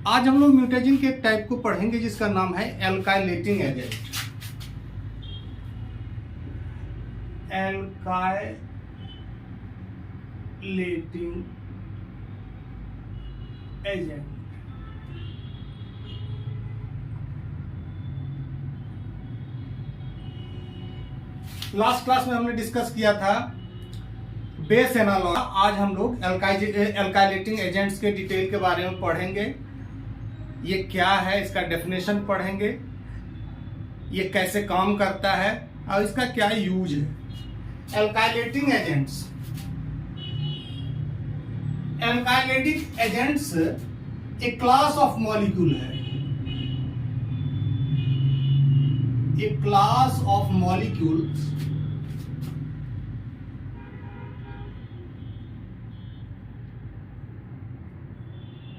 आज हम लोग म्यूटेजिन के एक टाइप को पढ़ेंगे जिसका नाम है alkylating agent. Alkylating agent. Last class में हमने डिस्कस किया था बेस एनालॉग। आज हम लोग एल्काइलेटिंग एजेंट्स के डिटेल के बारे में पढ़ेंगे। ये क्या है, इसका डेफिनेशन पढ़ेंगे, ये कैसे काम करता है और इसका क्या यूज है। एल्काइलेटिंग एजेंट्स, एल्काइलेटिंग एजेंट्स एक क्लास ऑफ मॉलिक्यूल है, a class of molecules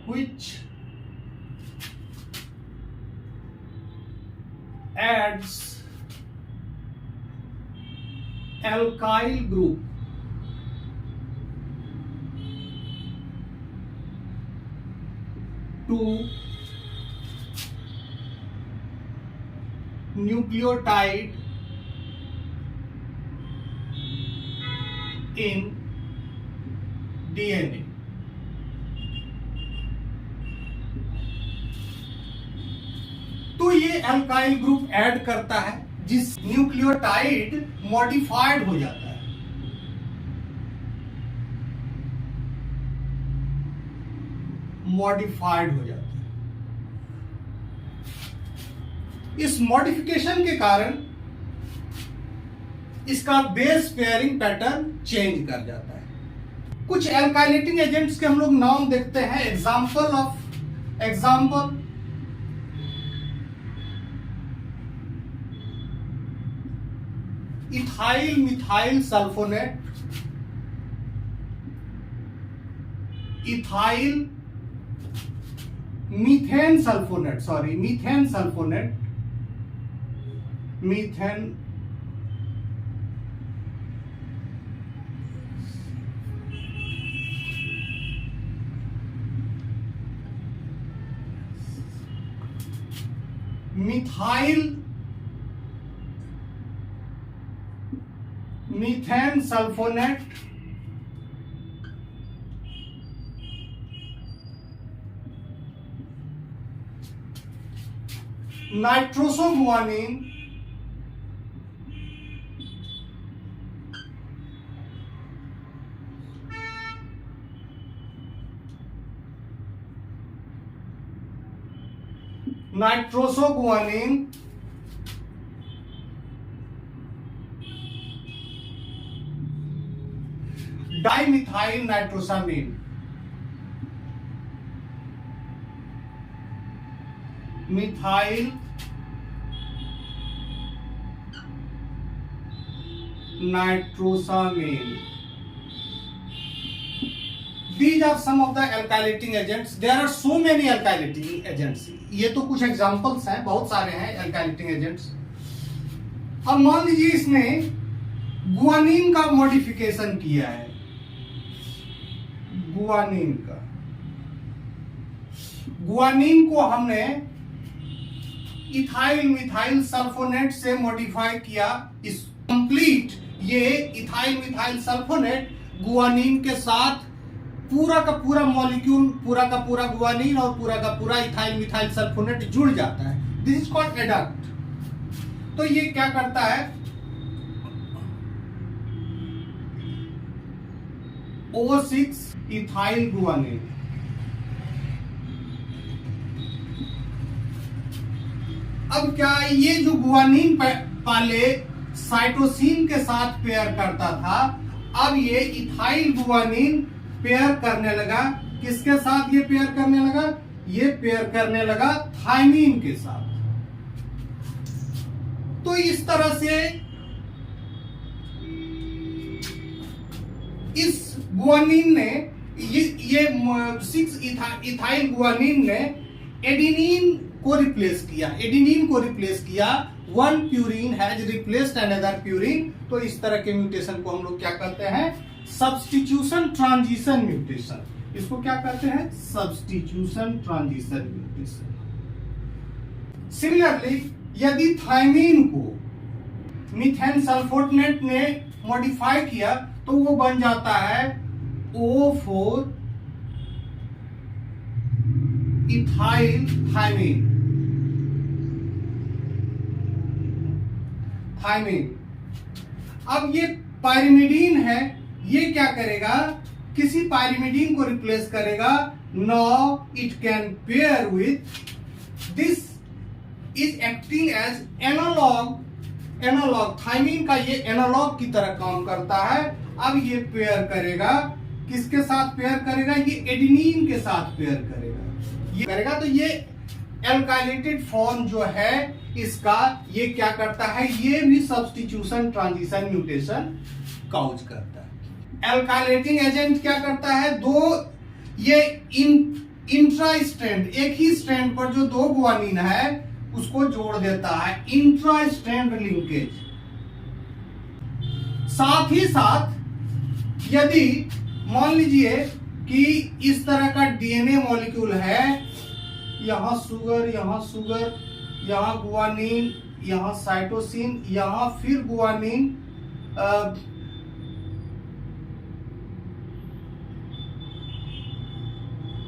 which adds alkyl group to nucleotide in DNA। तो ये एल्काइल ग्रुप ऐड करता है जिस न्यूक्लियोटाइड मॉडिफाइड हो जाता है। मॉडिफाइड हो जाता है। इस मॉडिफिकेशन के कारण इसका बेस पेयरिंग पैटर्न चेंज कर जाता है। कुछ एल्काइलेटिंग एजेंट्स के हम लोग नाम देखते हैं। Example ethyl methyl sulphonate, ethyl methane sulphonate, methane sulphonate, methane methyl methane sulphonate, nitrosoguanine, dimethyl nitrosamine, methyl nitrosamine. These are some of the alkylating agents. There are so many alkylating agents. ये तो कुछ examples हैं, बहुत सारे हैं alkylating agents। अब मान लीजिए इसने गुआनिन का मॉडिफिकेशन किया है, गुआनिन को हमने इथाइल मिथाइल सल्फोनेट से मॉडिफाई किया। इस कंप्लीट ये इथाइल मिथाइल सल्फोनेट गुआनिन के साथ पूरा का पूरा मॉलिक्यूल, पूरा का पूरा गुआनिन और पूरा का पूरा इथाइल मिथाइल सल्फोनेट जुड़ जाता है। This is called adduct. तो ये क्या करता है, O6 इथाइल गुआनिन, अब क्या ये जो गुआनिन पहले साइटोसिन के साथ पेयर करता था, अब ये इथाइल गुआनिन पेयर करने लगा। किसके साथ ये पेयर करने लगा? ये पेयर करने लगा थाइमीन के साथ। तो इस तरह से इस गुआनिन ने ये 6 इथाइल गुआनिन ने एडेनिन को रिप्लेस किया। One purine has replaced another purine. तो इस तरह के म्यूटेशन को हम लोग क्या कहते हैं? Substitution transition mutation. इसको क्या कहते हैं? Substitution transition mutation. सिमिलरली यदि थायमीन को मीथेन सल्फोनेट ने मॉडिफाई किया तो वो बन जाता है O4 इथाइल थायमीन। अब ये पायरिमिडीन है, ये क्या करेगा? किसी पायरिमिडीन को रिप्लेस करेगा। Now it can pair with this, is acting as analogue. Thymine का ये एनालॉग की तरह काम करता है। अब ये पेयर करेगा, किसके साथ पेयर करेगा? ये एडेनिन के साथ पेयर करेगा। ये करेगा तो ये एल्काइलेटेड फॉर्म जो है इसका, ये क्या करता है? ये भी सब्स्टिट्यूशन ट्रांजिशन म्यूटेशन काउज करता है। एल्काइलेटिंग एजेंट क्या करता है? ये इंट्रा स्ट्रैंड, एक ही स्ट्रैंड पर जो दो गुआनिन है उसको जोड़ देता है, इंट्रा स्ट्रैंड लिंकेज। साथ ही साथ यदि मान लीजिए कि इस तरह का डीएनए मॉलिक्यूल है, यहां सुगर, यहां गुआनिन, यहां साइटोसिन, यहां फिर गुआनिन,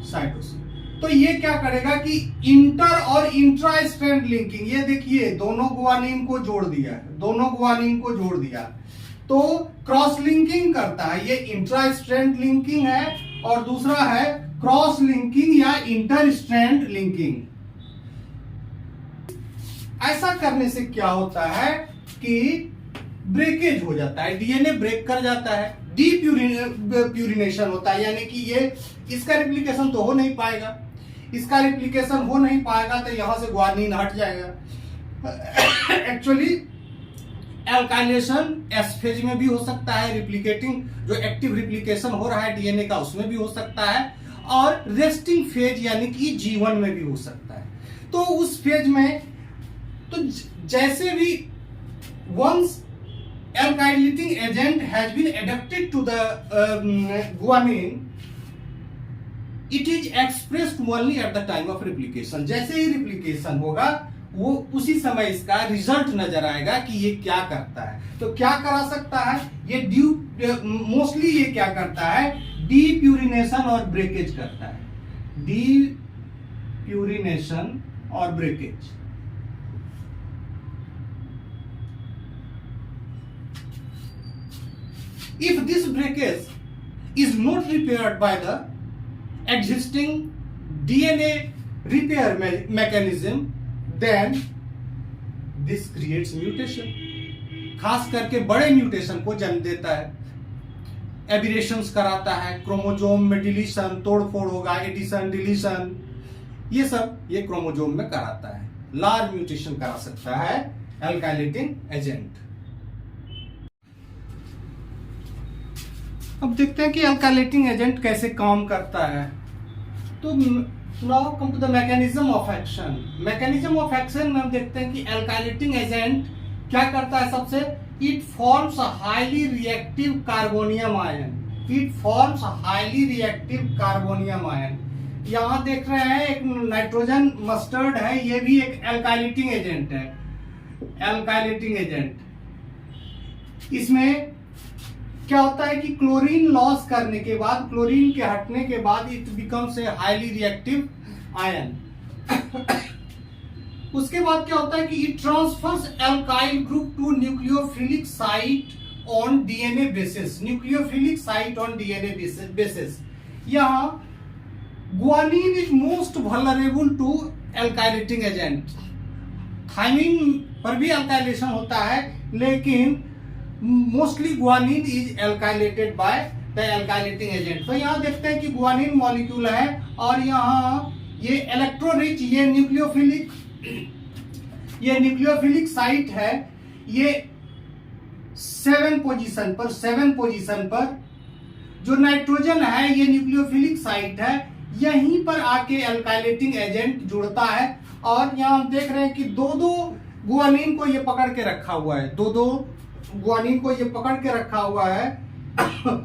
साइटोसिन, तो ये क्या करेगा कि इंटर और इंट्रा स्ट्रैंड लिंकिंग, ये देखिए दोनों गुआनिन को जोड़ दिया है, तो क्रॉस लिंकिंग करता है। ये इंट्रा स्ट्रैंड लिंकिंग है और दूसरा है क्रॉस लिंकिंग या इंटर स्ट्रैंड लिंकिंग। ऐसा करने से क्या होता है कि ब्रेकेज हो जाता है, डीएनए ब्रेक कर जाता है, डीप्यूरिनेशन होता है, यानी कि ये इसका रिप्लिकेशन तो हो नहीं पाएगा, तो यहां से गुआनिन हट जाएगा। एक्चुअली एल्काइलेशन एस फेज में भी हो सकता है, रिप्लिकेटिंग जो एक्टिव रिप्लिकेशन हो रहा है डीएनए का उसमें भी हो सकता है, और रेस्टिंग फेज यानी कि G1 में भी हो सकता है। तो उस फेज में तो जैसे भी once alkylating agent has been adapted to the guanine, it is expressed only at the time of replication। जैसे ही रिप्लिकेशन होगा वो उसी समय इसका रिजल्ट नजर आएगा कि ये क्या करता है। तो क्या करा सकता है ये? मोस्टली ये क्या करता है? डीप्यूरिनेशन और ब्रेकेज करता है, डीप्यूरिनेशन और breakage. If this breakage is not repaired by the existing DNA repair mechanism, then this creates mutation। खास करके बड़े म्यूटेशन को जन्म देता है, एबिरेशंस कराता है, क्रोमोजोम में डिलीशन, तोड़फोड़ होगा, एडिशन, डिलीशन, ये सब ये क्रोमोजोम में कराता है। लार्ज म्यूटेशन करा सकता है एल्काइलेटिंग एजेंट। अब देखते हैं कि एल्काइलेटिंग एजेंट कैसे काम करता है। तो now come to the mechanism of action. Mechanism of action में हम देखते हैं कि एल्काइलेटिंग एजेंट क्या करता है? सबसे it forms highly reactive carbonium ion. यहां देख रहे हैं एक नाइट्रोजन मस्टर्ड है, ये भी एक एल्काइलेटिंग एजेंट है। इसमें क्या होता है कि क्लोरीन लॉस करने के बाद, क्लोरीन के हटने के बाद it becomes a highly reactive ion. उसके बाद क्या होता है कि it transfers alkyl group to nucleophilic site on DNA bases. यहां guanine is most vulnerable to alkylating agent. Thymine पर भी एल्काइलेशन होता है, लेकिन mostly guanine is alkylated by the alkylating agent. तो यहां देखते हैं कि गुआनिन मॉलिक्यूल है और यहाँ ये इलेक्ट्रोरिच, ये न्यूक्लियोफिलिक साइट है, ये 7 पोजीशन पर जो नाइट्रोजन है, ये न्यूक्लियोफिलिक साइट है, यहीं पर आके एल्काइलेटिंग एजेंट जुड़ता है। और यहाँ हम देख रहे हैं कि दो गुआनिन को ये पकड़ के रखा हुआ है, गुआनिन को ये पकड़ के रखा हुआ है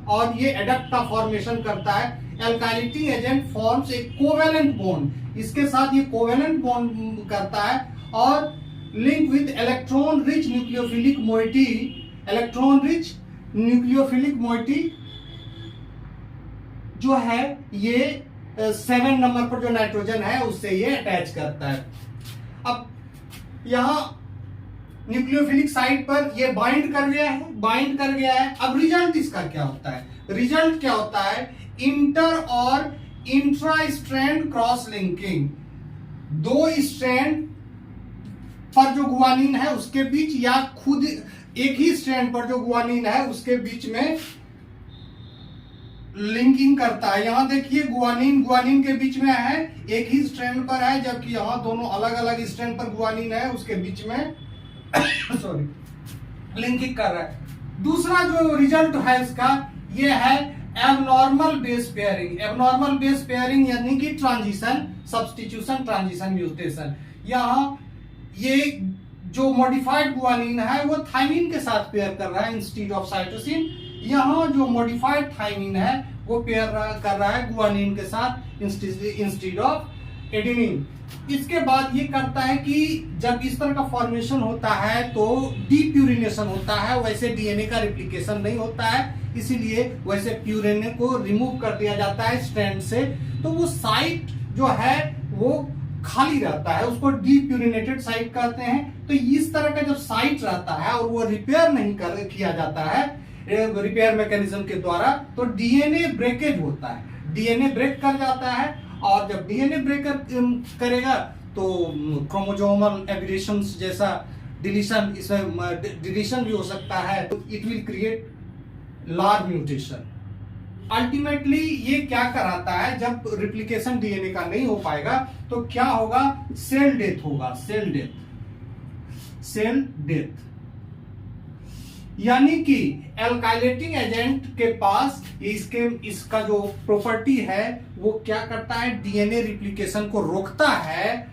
और ये एडक्ट का फॉर्मेशन करता है। Alkylating agent forms a covalent bond, इसके साथ ये कोवेलेंट बॉन्ड करता है और link with electron rich nucleophilic moiety, electron rich nucleophilic moiety जो है ये 7 नंबर पर जो नाइट्रोजन है उससे ये अटैच करता है। अब यहां न्यूक्लियोफिलिक साइट पर ये बाइंड कर गया है। अब रिजल्ट इसका क्या होता है? रिजल्ट क्या होता है? इंटर और इंट्रा स्ट्रैंड क्रॉस लिंकिंग, दो स्ट्रैंड पर जो गुआनिन है उसके बीच या खुद एक ही स्ट्रैंड पर जो गुआनिन है उसके बीच में लिंकिंग करता है। यहां देखिए गुआनिन के बीच में है, एक ही स्ट्रैंड पर है, जबकि यहां दोनों अलग अलग स्ट्रैंड पर गुआनिन है, उसके बीच में सॉरी लिंकिंग कर रहा है। दूसरा जो रिजल्ट है इसका ये है abnormal base pairing. Abnormal base pairing यानी कि ट्रांजिशन, सब्स्टिट्यूशन, ट्रांजिशन, म्यूटेशन। यहां ये जो मॉडिफाइड गुआनिन है वो थाइमिन के साथ पेयर कर रहा है इंस्टीड ऑफ साइटोसिन। यहां जो मॉडिफाइड थाइमिन है वो पेयर कर रहा है गुआनिन के साथ इंस्टीड ऑफ एडेनिन। इसके बाद ये करता है कि जब इस तरह का फॉर्मेशन होता है तो डीप्यूरिनेशन होता है, वैसे डीएनए का रिप्लिकेशन नहीं होता है, इसीलिए वैसे प्यूरिने को रिमूव कर दिया जाता है स्ट्रैंड से, तो वो साइट जो है वो खाली रहता है, उसको डीप्यूरिनेटेड साइट कहते हैं। तो इस तरह का जब साइट रहता है और वो रिपेयर नहीं किया जाता है रिपेयर मैकेनिज्म के द्वारा, तो डीएनए ब्रेकेज होता है, डीएनए ब्रेक कर जाता है। और जब डीएनए ब्रेक करेगा तो क्रोमोसोमल एब्रेशंस जैसा डिलीशन, इसमें डिलीशन भी हो सकता है, तो it will create large mutation. Ultimately ये क्या कराता है, जब रिप्लिकेशन डीएनए का नहीं हो पाएगा तो क्या होगा? सेल डेथ होगा, सेल डेथ। यानी कि एल्काइलेटिंग एजेंट के पास इसका जो प्रॉपर्टी है वो क्या करता है? डीएनए रिप्लिकेशन को रोकता है।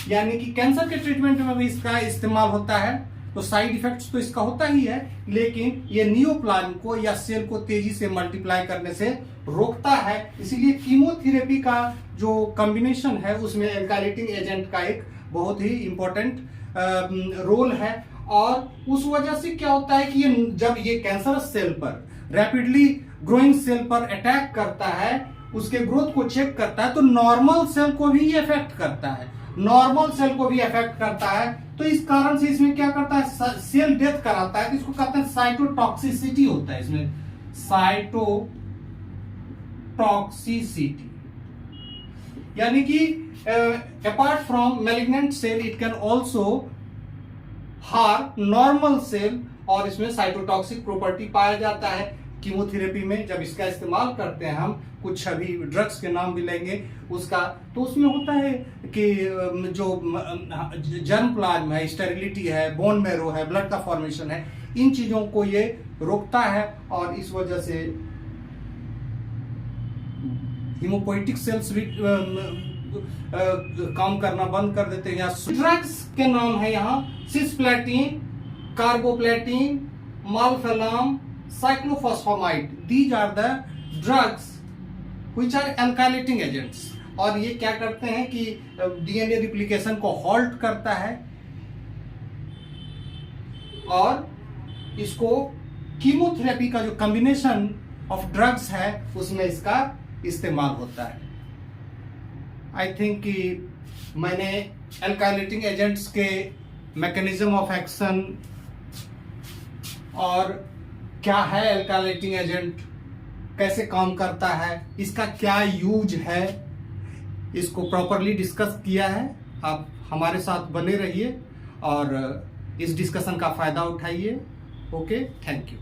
यानी कि कैंसर के ट्रीटमेंट में भी इसका इस्तेमाल होता है, तो साइड इफेक्ट्स तो इसका होता ही है, लेकिन ये नियोप्लाज्म को या सेल को तेजी से मल्टीप्लाई करने से रोकता है। इसीलिए कीमोथेरेपी का जो कॉम्बिनेशन है उसमें एल्काइलेटिंग एजेंट का एक बहुत ही इंपॉर्टेंट रोल है। और उस वजह से क्या होता है कि जब ये कैंसरस सेल पर, रैपिडली ग्रोइंग सेल पर अटैक करता है, उसके ग्रोथ को चेक करता है, तो नॉर्मल सेल को भी अफेक्ट करता है, तो इस कारण से इसमें क्या करता है? सेल डेथ कराता है, तो इसको कहते हैं साइटोटॉक्सिसिटी होता है इसमें, साइटोटॉक्सिसिटी। यानी कि apart from malignant cell it can also harm normal cell, और इसमें साइटोटॉक्सिक प्रॉपर्टी पाया जाता है। कीमोथेरेपी में जब इसका इस्तेमाल करते हैं हम, कुछ अभी ड्रग्स के नाम भी लेंगे उसका, तो उसमें होता है कि जो जर्म प्लाज्म है, स्टेरिलिटी है, बोन मैरो है, ब्लड का फॉर्मेशन है, इन चीजों को ये रोकता है और इस वजह से हीमोपोइटिक सेल्स भी काम करना बंद कर देते हैं। ड्रग्स के नाम है यहाँ cisplatin, carboplatin, melphalan, cyclophosphamide. These are the drugs which are alkylating agents. और ये क्या करते हैं कि डीएनए रिप्लिकेशन को हॉल्ट करता है और इसको कीमोथेरेपी का जो कॉम्बिनेशन ऑफ ड्रग्स है उसमें इसका इस्तेमाल होता है। आई थिंक कि मैंने एल्काइलेटिंग एजेंट्स के मैकेनिज्म ऑफ एक्शन और क्या है एल्काइलेटिंग एजेंट, कैसे काम करता है, इसका क्या यूज है, इसको प्रॉपरली डिस्कस किया है। आप हमारे साथ बने रहिए और इस डिस्कशन का फायदा उठाइए। Okay, thank you.